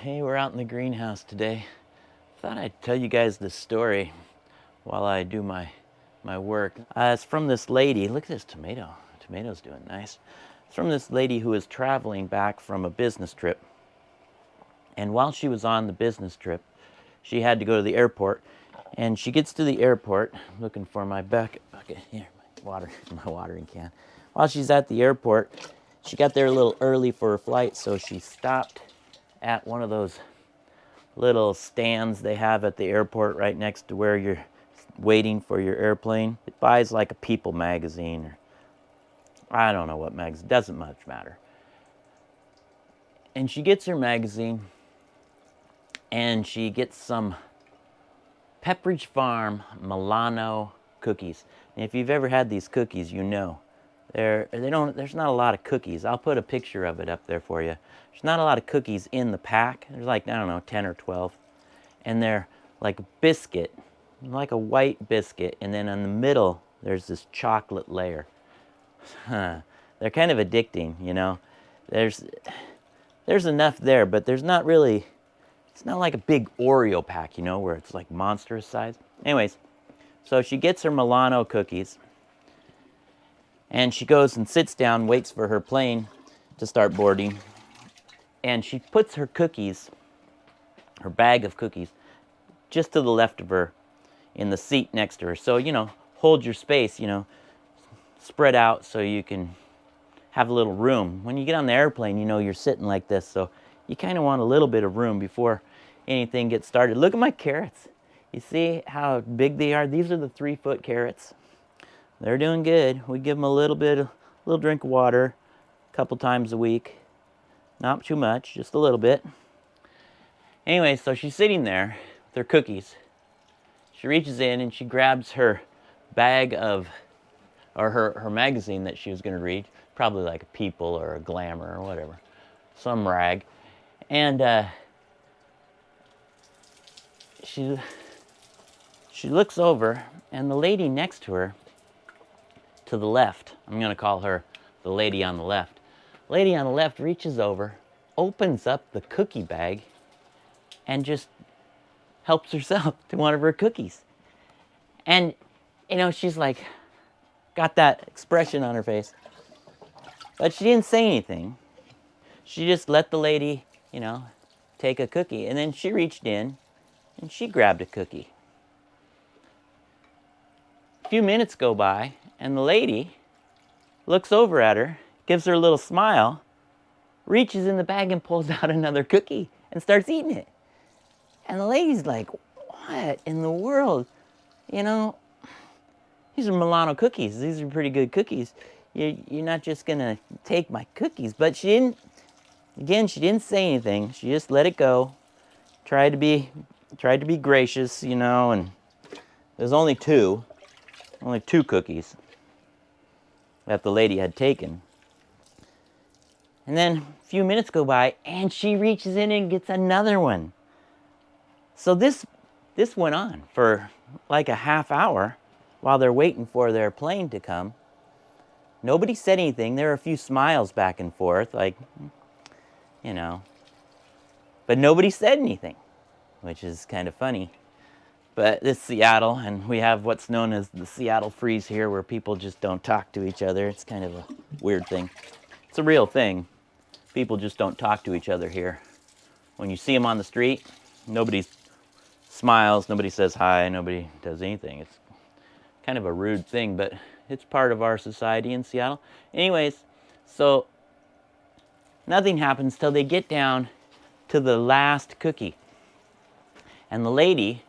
Hey, we're out in the greenhouse today. Thought I'd tell you guys this story while I do my work. It's from this lady. Look at this tomato. The tomato's doing nice. It's from this lady who was traveling back from a business trip. And while she was on the business trip, she had to go to the airport. And she gets to the airport, looking for my bucket here, my watering can. While she's at the airport, she got there a little early for her flight, so she stopped at one of those little stands they have at the airport right next to where you're waiting for your airplane. It buys like a People magazine, or I don't know what magazine, doesn't much matter. And she gets her magazine, and she gets some Pepperidge Farm Milano cookies. And if you've ever had these cookies, you know there's not a lot of cookies. I'll put a picture of it up there for you. There's not a lot of cookies in the pack. There's like, I don't know, 10 or 12. And they're like a biscuit, like a white biscuit. And then in the middle, there's this chocolate layer. They're kind of addicting, you know. There's enough there, but there's not really, it's not like a big Oreo pack, you know, where it's like monstrous size. Anyways, so she gets her Milano cookies. And she goes and sits down, waits for her plane to start boarding. And she puts her cookies, her bag of cookies, just to the left of her in the seat next to her. So, you know, hold your space, you know, spread out so you can have a little room. When you get on the airplane, you know, you're sitting like this. So you kind of want a little bit of room before anything gets started. Look at my carrots. You see how big they are? These are the 3-foot carrots. They're doing good. We give them a little drink of water a couple times a week. Not too much, just a little bit. Anyway, so she's sitting there with her cookies. She reaches in and she grabs her bag of, or her magazine that she was going to read, probably like a People or a Glamour or whatever, some rag. And she looks over, and the lady next to her, to the left, I'm going to call her the lady on the left. Lady on the left reaches over, opens up the cookie bag, and just helps herself to one of her cookies. And, you know, she's like, got that expression on her face. But she didn't say anything. She just let the lady, you know, take a cookie. And then she reached in and she grabbed a cookie. A few minutes go by, and the lady looks over at her, gives her a little smile, reaches in the bag and pulls out another cookie and starts eating it. And the lady's like, what in the world? You know, these are Milano cookies. These are pretty good cookies. You're not just going to take my cookies. But she didn't say anything. She just let it go. Tried to be gracious, you know, and there's only two cookies that the lady had taken. And then a few minutes go by, and she reaches in and gets another one. So this went on for like a half hour while they're waiting for their plane to come. Nobody said anything. There were a few smiles back and forth, like, you know. But nobody said anything, which is kind of funny. But this is Seattle, and we have what's known as the Seattle freeze here, where people just don't talk to each other. It's kind of a weird thing. It's a real thing. People just don't talk to each other here. When you see them on the street, nobody smiles, nobody says hi, nobody does anything. It's kind of a rude thing, but it's part of our society in Seattle. Anyways, so nothing happens till they get down to the last cookie. And the lady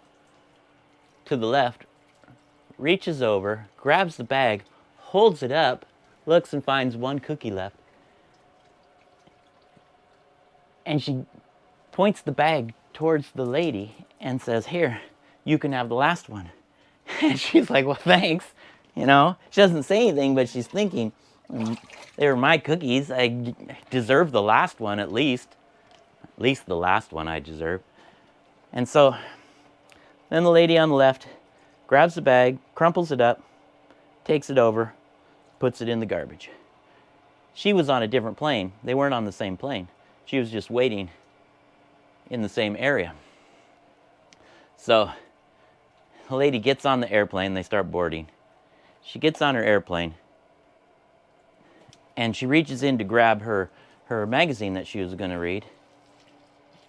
to the left reaches over, grabs the bag, holds it up, looks and finds one cookie left. And she points the bag towards the lady and says, here, you can have the last one. And she's like, well, thanks. You know, she doesn't say anything, but she's thinking, they were my cookies. I deserve the last one at least. At least the last one I deserve. And so then the lady on the left grabs the bag, crumples it up, takes it over, puts it in the garbage. She was on a different plane. They weren't on the same plane. She was just waiting in the same area. So the lady gets on the airplane, they start boarding. She gets on her airplane and she reaches in to grab her magazine that she was going to read.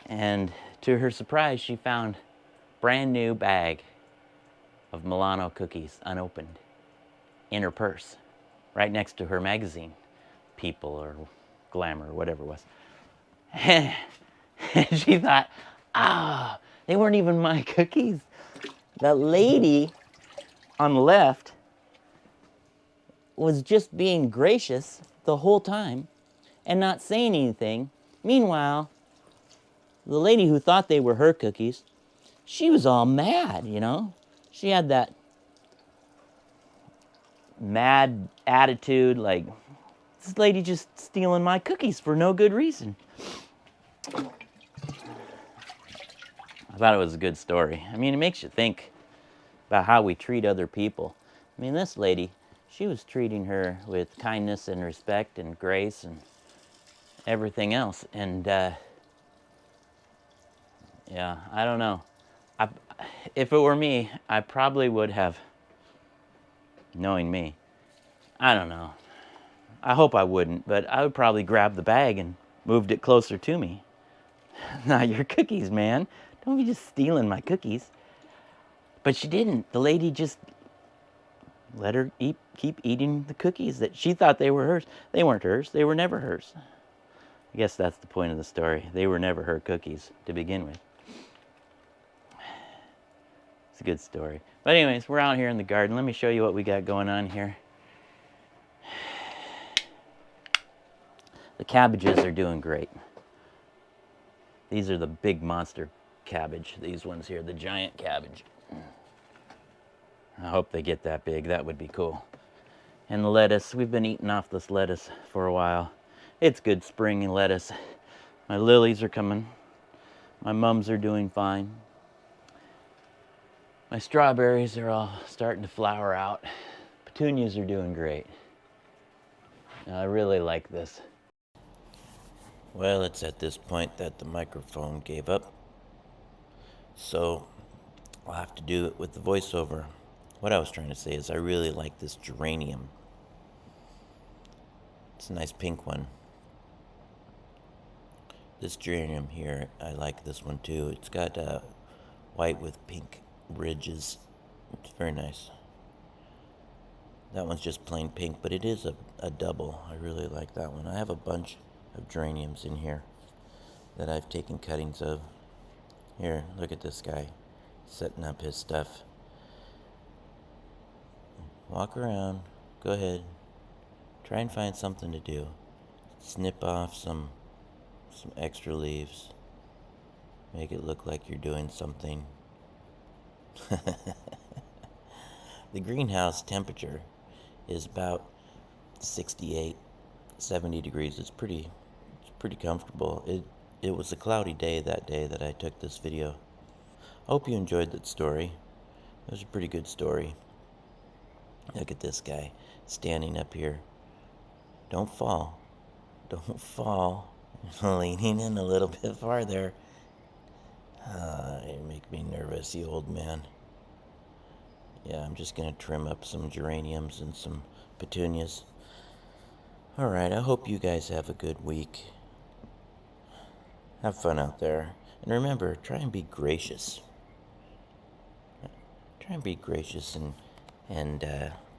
And to her surprise, she found a brand new bag of Milano cookies, unopened, in her purse, right next to her magazine, People or Glamour or whatever it was. And she thought, they weren't even my cookies. The lady on the left was just being gracious the whole time and not saying anything. Meanwhile, the lady who thought they were her cookies, she was all mad, you know? She had that mad attitude, like, this lady just stealing my cookies for no good reason. I thought it was a good story. I mean, it makes you think about how we treat other people. I mean, this lady, she was treating her with kindness and respect and grace and everything else. And yeah, I don't know. If it were me, I probably would have, knowing me, I don't know. I hope I wouldn't, but I would probably grab the bag and moved it closer to me. Not your cookies, man. Don't be just stealing my cookies. But she didn't. The lady just let her keep eating the cookies that she thought they were hers. They weren't hers. They were never hers. I guess that's the point of the story. They were never her cookies to begin with. It's a good story. But anyways, we're out here in the garden. Let me show you what we got going on here. The cabbages are doing great. These are the big monster cabbage. These ones here, the giant cabbage. I hope they get that big. That would be cool. And the lettuce, we've been eating off this lettuce for a while. It's good spring lettuce. My lilies are coming. My mums are doing fine. My strawberries are all starting to flower out. Petunias are doing great. I really like this. Well, it's at this point that the microphone gave up. So I'll have to do it with the voiceover. What I was trying to say is I really like this geranium. It's a nice pink one. This geranium here, I like this one too. It's got white with pink ridges. It's very nice. That one's just plain pink, but it is a double. I really like that one. I have a bunch of geraniums in here that I've taken cuttings of. Here, look at this guy setting up his stuff. Walk around. Go ahead. Try and find something to do. Snip off some extra leaves. Make it look like you're doing something. The greenhouse temperature is about 68, 70 degrees. It's pretty comfortable. It was a cloudy day that I took this video. I hope you enjoyed that story. It was a pretty good story. Look at this guy standing up here. Don't fall. Don't fall. Leaning in a little bit farther. You make me nervous, you old man. Yeah, I'm just going to trim up some geraniums and some petunias. Alright, I hope you guys have a good week. Have fun out there. And remember, try and be gracious. Try and be gracious and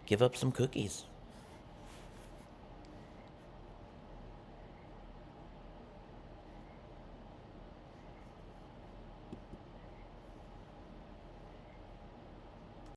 give up some cookies.